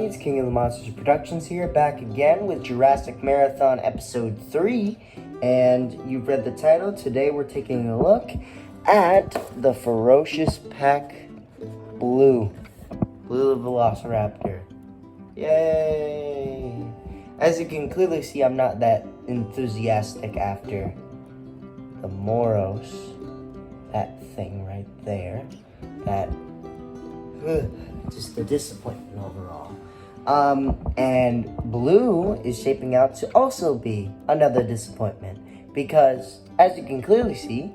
it's King of the Monsters Productions here, back again with Jurassic Marathon Episode 3. And you've read the title. Today we're taking a look at the Ferocious Pack Blue. Blue the Velociraptor. Yay! As you can clearly see, I'm not that enthusiastic after the Moros. That thing right there. That... just a disappointment overall. And blue is shaping out to also be another disappointment because, as you can clearly see,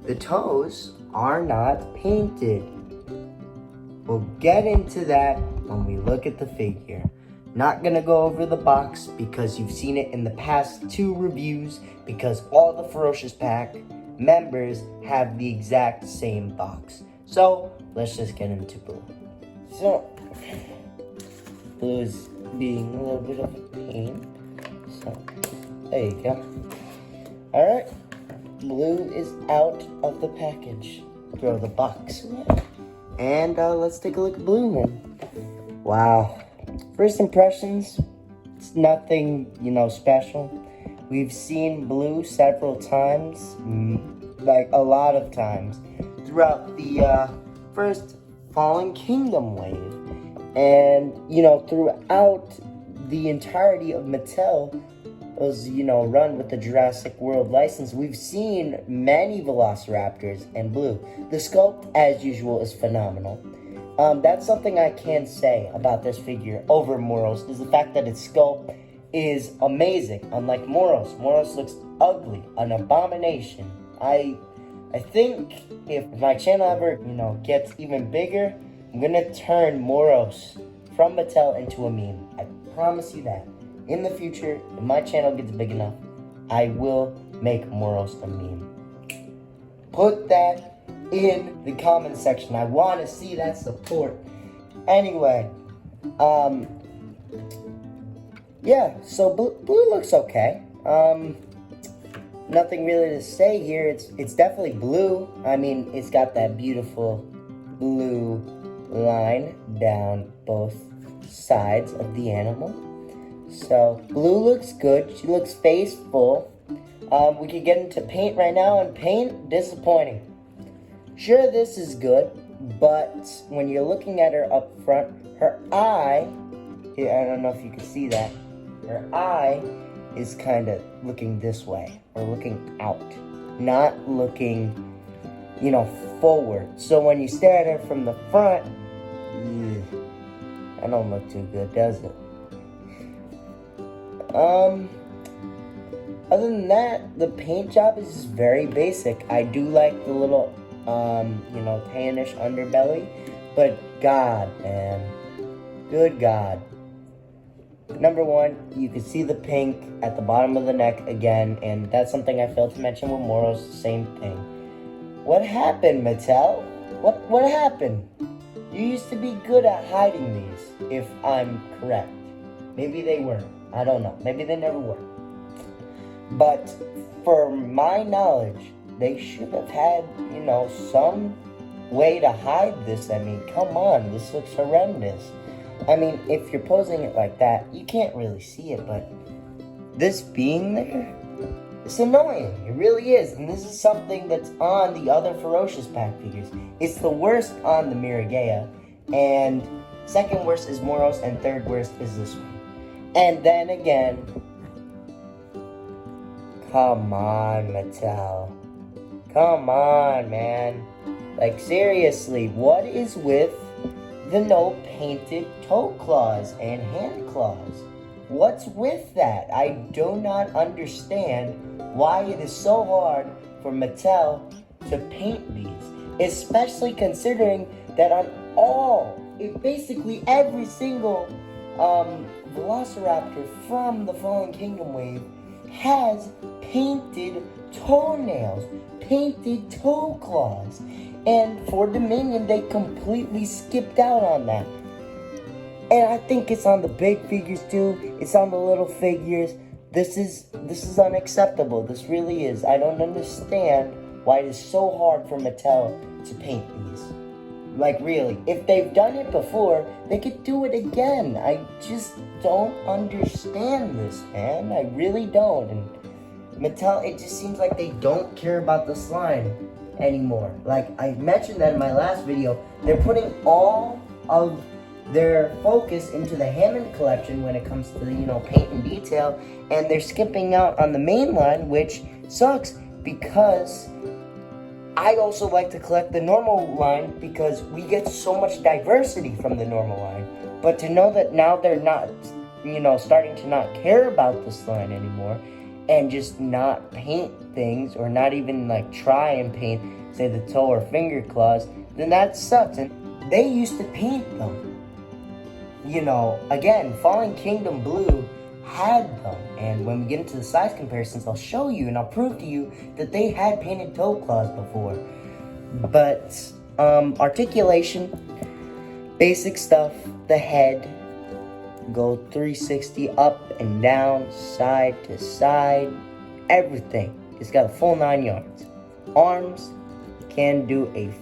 the toes are not painted. We'll get into that when we look at the figure. Not gonna go over the box because you've seen it in the past 2 reviews because all the Ferocious Pack members have the exact same box. So, let's just get into blue. So, blue is being a little bit of a pain. So, there you go. Alright, blue is out of the package. Throw the box away. And let's take a look at blue then. Wow. First impressions, it's nothing, special. We've seen blue several times, like a lot of times, throughout the first Fallen Kingdom wave. And, throughout the entirety of Mattel was, run with the Jurassic World license, we've seen many Velociraptors in blue. The sculpt, as usual, is phenomenal. That's something I can say about this figure over Moros, is the fact that its sculpt is amazing. Unlike Moros looks ugly, an abomination. I think if my channel ever, gets even bigger, I'm gonna turn Moros from Mattel into a meme. I promise you that. In the future, if my channel gets big enough, I will make Moros a meme. Put that in the comment section. I want to see that support. Anyway, yeah, so blue looks okay. Nothing really to say here. It's definitely blue. I mean, it's got that beautiful blue line down both sides of the animal. So, blue looks good. She looks faithful. We could get into paint right now, and paint, disappointing. Sure, this is good, but when you're looking at her up front, her eye, here, I don't know if you can see that, her eye is kind of looking this way, or looking out, not looking, forward. So when you stare at her from the front, that don't look too good, does it? Other than that, the paint job is just very basic. I do like the little, tannish underbelly, but God, man, good God. Number one, you can see the pink at the bottom of the neck again, and that's something I failed to mention with Moros, same thing. What happened, Mattel? What happened? You used to be good at hiding these, if I'm correct. Maybe they weren't. I don't know. Maybe they never were. But for my knowledge, they should have had, some way to hide this. I mean, come on, this looks horrendous. I mean, if you're posing it like that, you can't really see it, but this being there, it's annoying. It really is. And this is something that's on the other Ferocious Pack figures. It's the worst on the Miragea, and second worst is Moros, and third worst is this one. And then again, come on, Mattel. Come on, man. Like, seriously, what is with the no painted toe claws and hand claws? What's with that? I do not understand why it is so hard for Mattel to paint these, especially considering that on basically every single Velociraptor from the Fallen Kingdom wave has painted toenails, painted toe claws. And for Dominion, they completely skipped out on that. And I think it's on the big figures too. It's on the little figures. This is unacceptable. This really is. I don't understand why it is so hard for Mattel to paint these. Like, really, if they've done it before, they could do it again. I just don't understand this, man. I really don't. And Mattel, it just seems like they don't care about the slime anymore. Like, I mentioned that in my last video, they're putting all of their focus into the Hammond collection when it comes to, paint and detail, and they're skipping out on the main line, which sucks because I also like to collect the normal line because we get so much diversity from the normal line. But to know that now they're not, starting to not care about this line anymore and just not paint things or not even like try and paint, say, the toe or finger claws, then that sucks. And they used to paint them. Again, Fallen Kingdom Blue had them, and when we get into the size comparisons, I'll show you and I'll prove to you that they had painted toe claws before. But articulation, basic stuff, the head, go 360 up and down, side to side, everything. It's got a full 9 yards. Arms can do a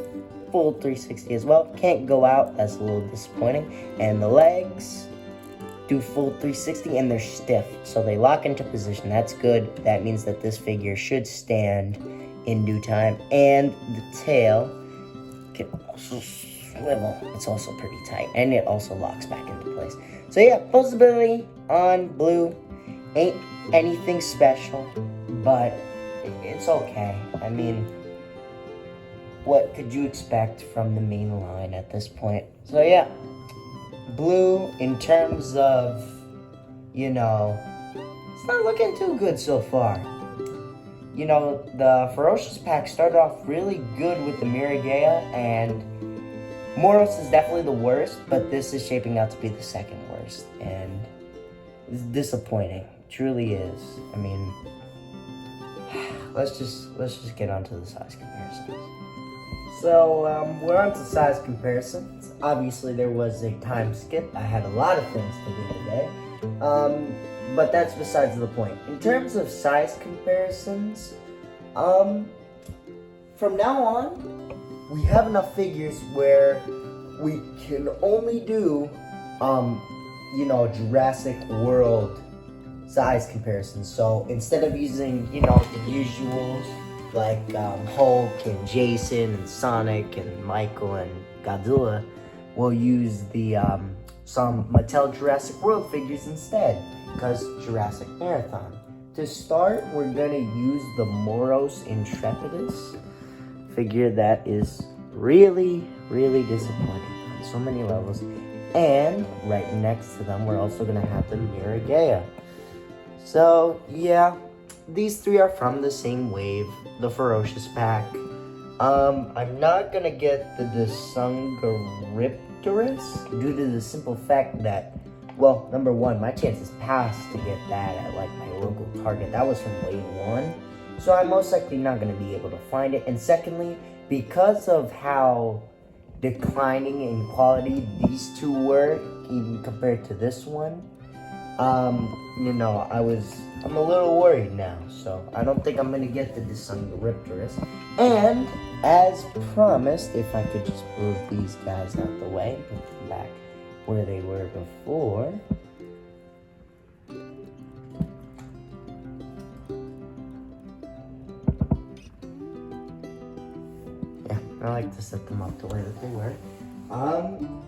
full 360 as well. Can't go out, that's a little disappointing. And the legs do full 360 and they're stiff, so they lock into position. That's good. That means that this figure should stand in due time. And the tail can also swivel. It's also pretty tight, and it also locks back into place. So yeah, posability on Blue ain't anything special, but it's okay. I mean, what could you expect from the main line at this point? So yeah, Blue, in terms of, it's not looking too good so far. The Ferocious pack started off really good with the Miragea, and Moros is definitely the worst, but this is shaping out to be the second worst, and it's disappointing. Truly is. I mean, let's just get onto the size comparisons. So, we're on to size comparisons. Obviously, there was a time skip. I had a lot of things to do today. But that's besides the point. In terms of size comparisons, from now on, we have enough figures where we can only do, Jurassic World size comparisons. So, instead of using, the usuals, like Hulk and Jason and Sonic and Michael and Godzilla, we'll use the some Mattel Jurassic World figures instead, because Jurassic Marathon. To start, we're gonna use the Moros Intrepidus figure that is really, really disappointing on so many levels. And right next to them, we're also gonna have the Miragea. So yeah, these three are from the same wave, the Ferocious pack. I'm not gonna get the Velociraptor due to the simple fact that, well, number one, my chances passed to get that at like my local Target. That was from wave 1, so I'm most likely not gonna be able to find it. And secondly, because of how declining in quality these two were, even compared to this one, I'm a little worried now, so I don't think I'm gonna get the Velociraptor. And as promised, if I could just move these guys out the way and put them back where they were before. Yeah, I like to set them up the way that they were.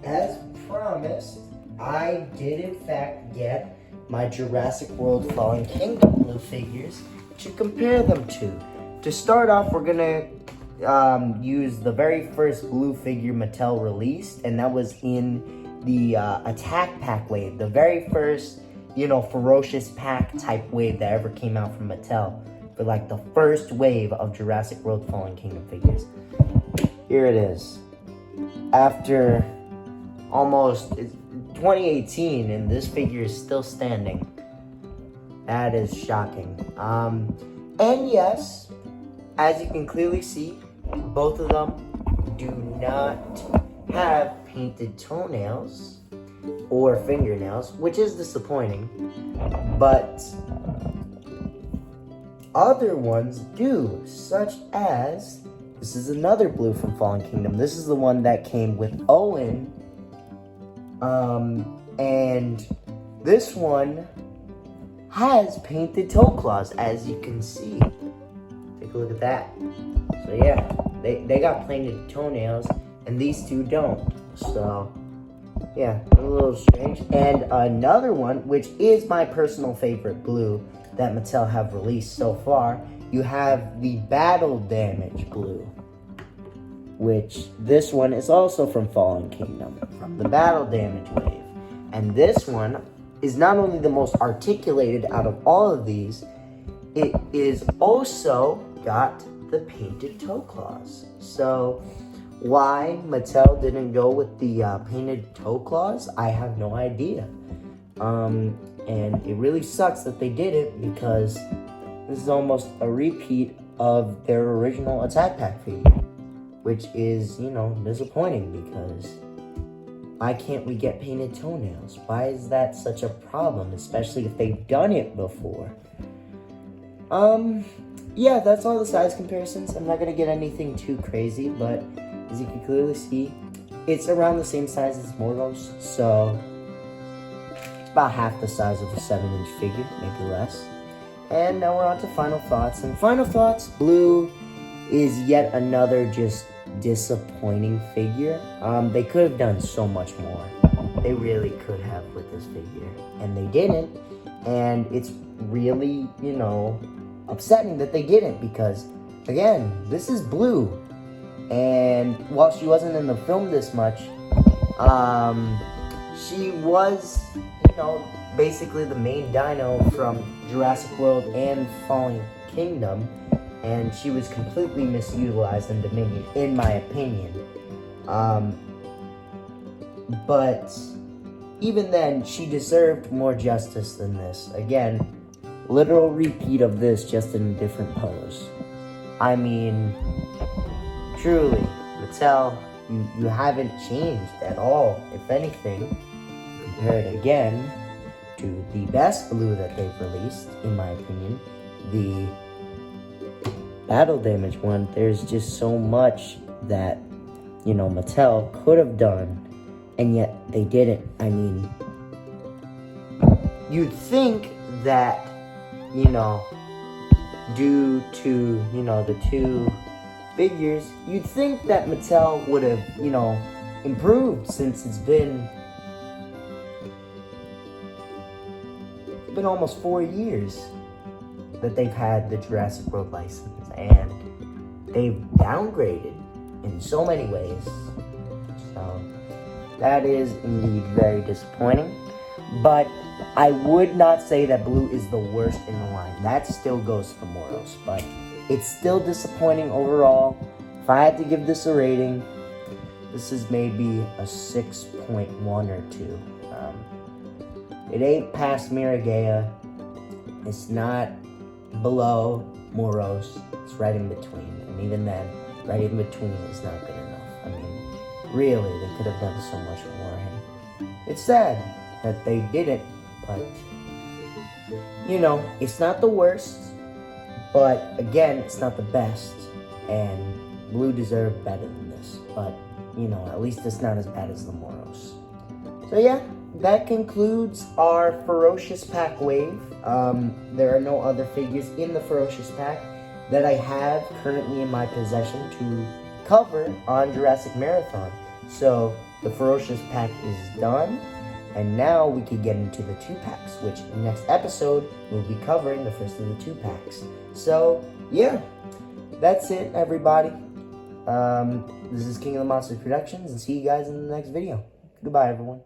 As promised, I did in fact get my Jurassic World Fallen Kingdom Blue figures to compare them to. To start off, we're gonna use the very first Blue figure Mattel released, and that was in the Attack Pack wave, the very first, Ferocious pack type wave that ever came out from Mattel, for like the first wave of Jurassic World Fallen Kingdom figures. Here it is. After almost 2018, and this figure is still standing. That is shocking. And yes, as you can clearly see, both of them do not have painted toenails or fingernails, which is disappointing, but other ones do, such as the This is another blue from Fallen Kingdom. This is the one that came with Owen. And this one has painted toe claws, as you can see. Take a look at that. So yeah, they got painted toenails, and these two don't. So yeah, a little strange. And another one, which is my personal favorite blue that Mattel have released so far, you have the Battle Damage blue, which this one is also from Fallen Kingdom, from the Battle Damage wave. And this one is not only the most articulated out of all of these, it is also got the painted toe claws. So why Mattel didn't go with the painted toe claws, I have no idea. And it really sucks that they did it, because this is almost a repeat of their original Attack Pack figure, which is, you know, disappointing, because why can't we get painted toenails? Why is that such a problem, especially if they've done it before? Yeah, that's all the size comparisons. I'm not gonna get anything too crazy, but as you can clearly see, it's around the same size as Moros, so it's about half the size of a 7-inch figure, maybe less. And now we're on to final thoughts. And final thoughts, blue is yet another just disappointing figure. They could have done so much more. They really could have with this figure, and they didn't. And it's really, you know, upsetting that they didn't, because again, this is blue, and while she wasn't in the film this much, she was, you know, basically the main dino from Jurassic World and Fallen Kingdom, and she was completely misutilized in Dominion, in my opinion. But even then, she deserved more justice than this. Again, literal repeat of this, just in a different pose. I mean, truly, Mattel, you haven't changed at all. If anything, compared again to the best blue that they've released, in my opinion, the Battle Damage one, there's just so much that, you know, Mattel could have done, and yet they didn't. I mean, you'd think that, you know, due to, you know, the two figures, you'd think that Mattel would have, you know, improved, since it's been almost 4 years that they've had the Jurassic World license, and they've downgraded in so many ways. So that is indeed very disappointing. But I would not say that blue is the worst in the line. That still goes for Moros, but it's still disappointing overall. If I had to give this a rating, this is maybe a 6.1 or 2. It ain't past Miragea. It's not below Moros. It's right in between. And even then, right in between is not good enough. I mean, really, they could have done so much more. And it's sad that they didn't, but, you know, it's not the worst. But, again, it's not the best. And blue deserved better than this. But, you know, at least it's not as bad as the Moros. So, yeah. That concludes our Ferocious pack wave. There are no other figures in the Ferocious pack that I have currently in my possession to cover on Jurassic Marathon. So the Ferocious pack is done, and now we can get into the 2-packs, which next episode we'll be covering the first of the 2-packs. So yeah, that's it, everybody. This is King of the Monsters Productions, and see you guys in the next video. Goodbye, everyone.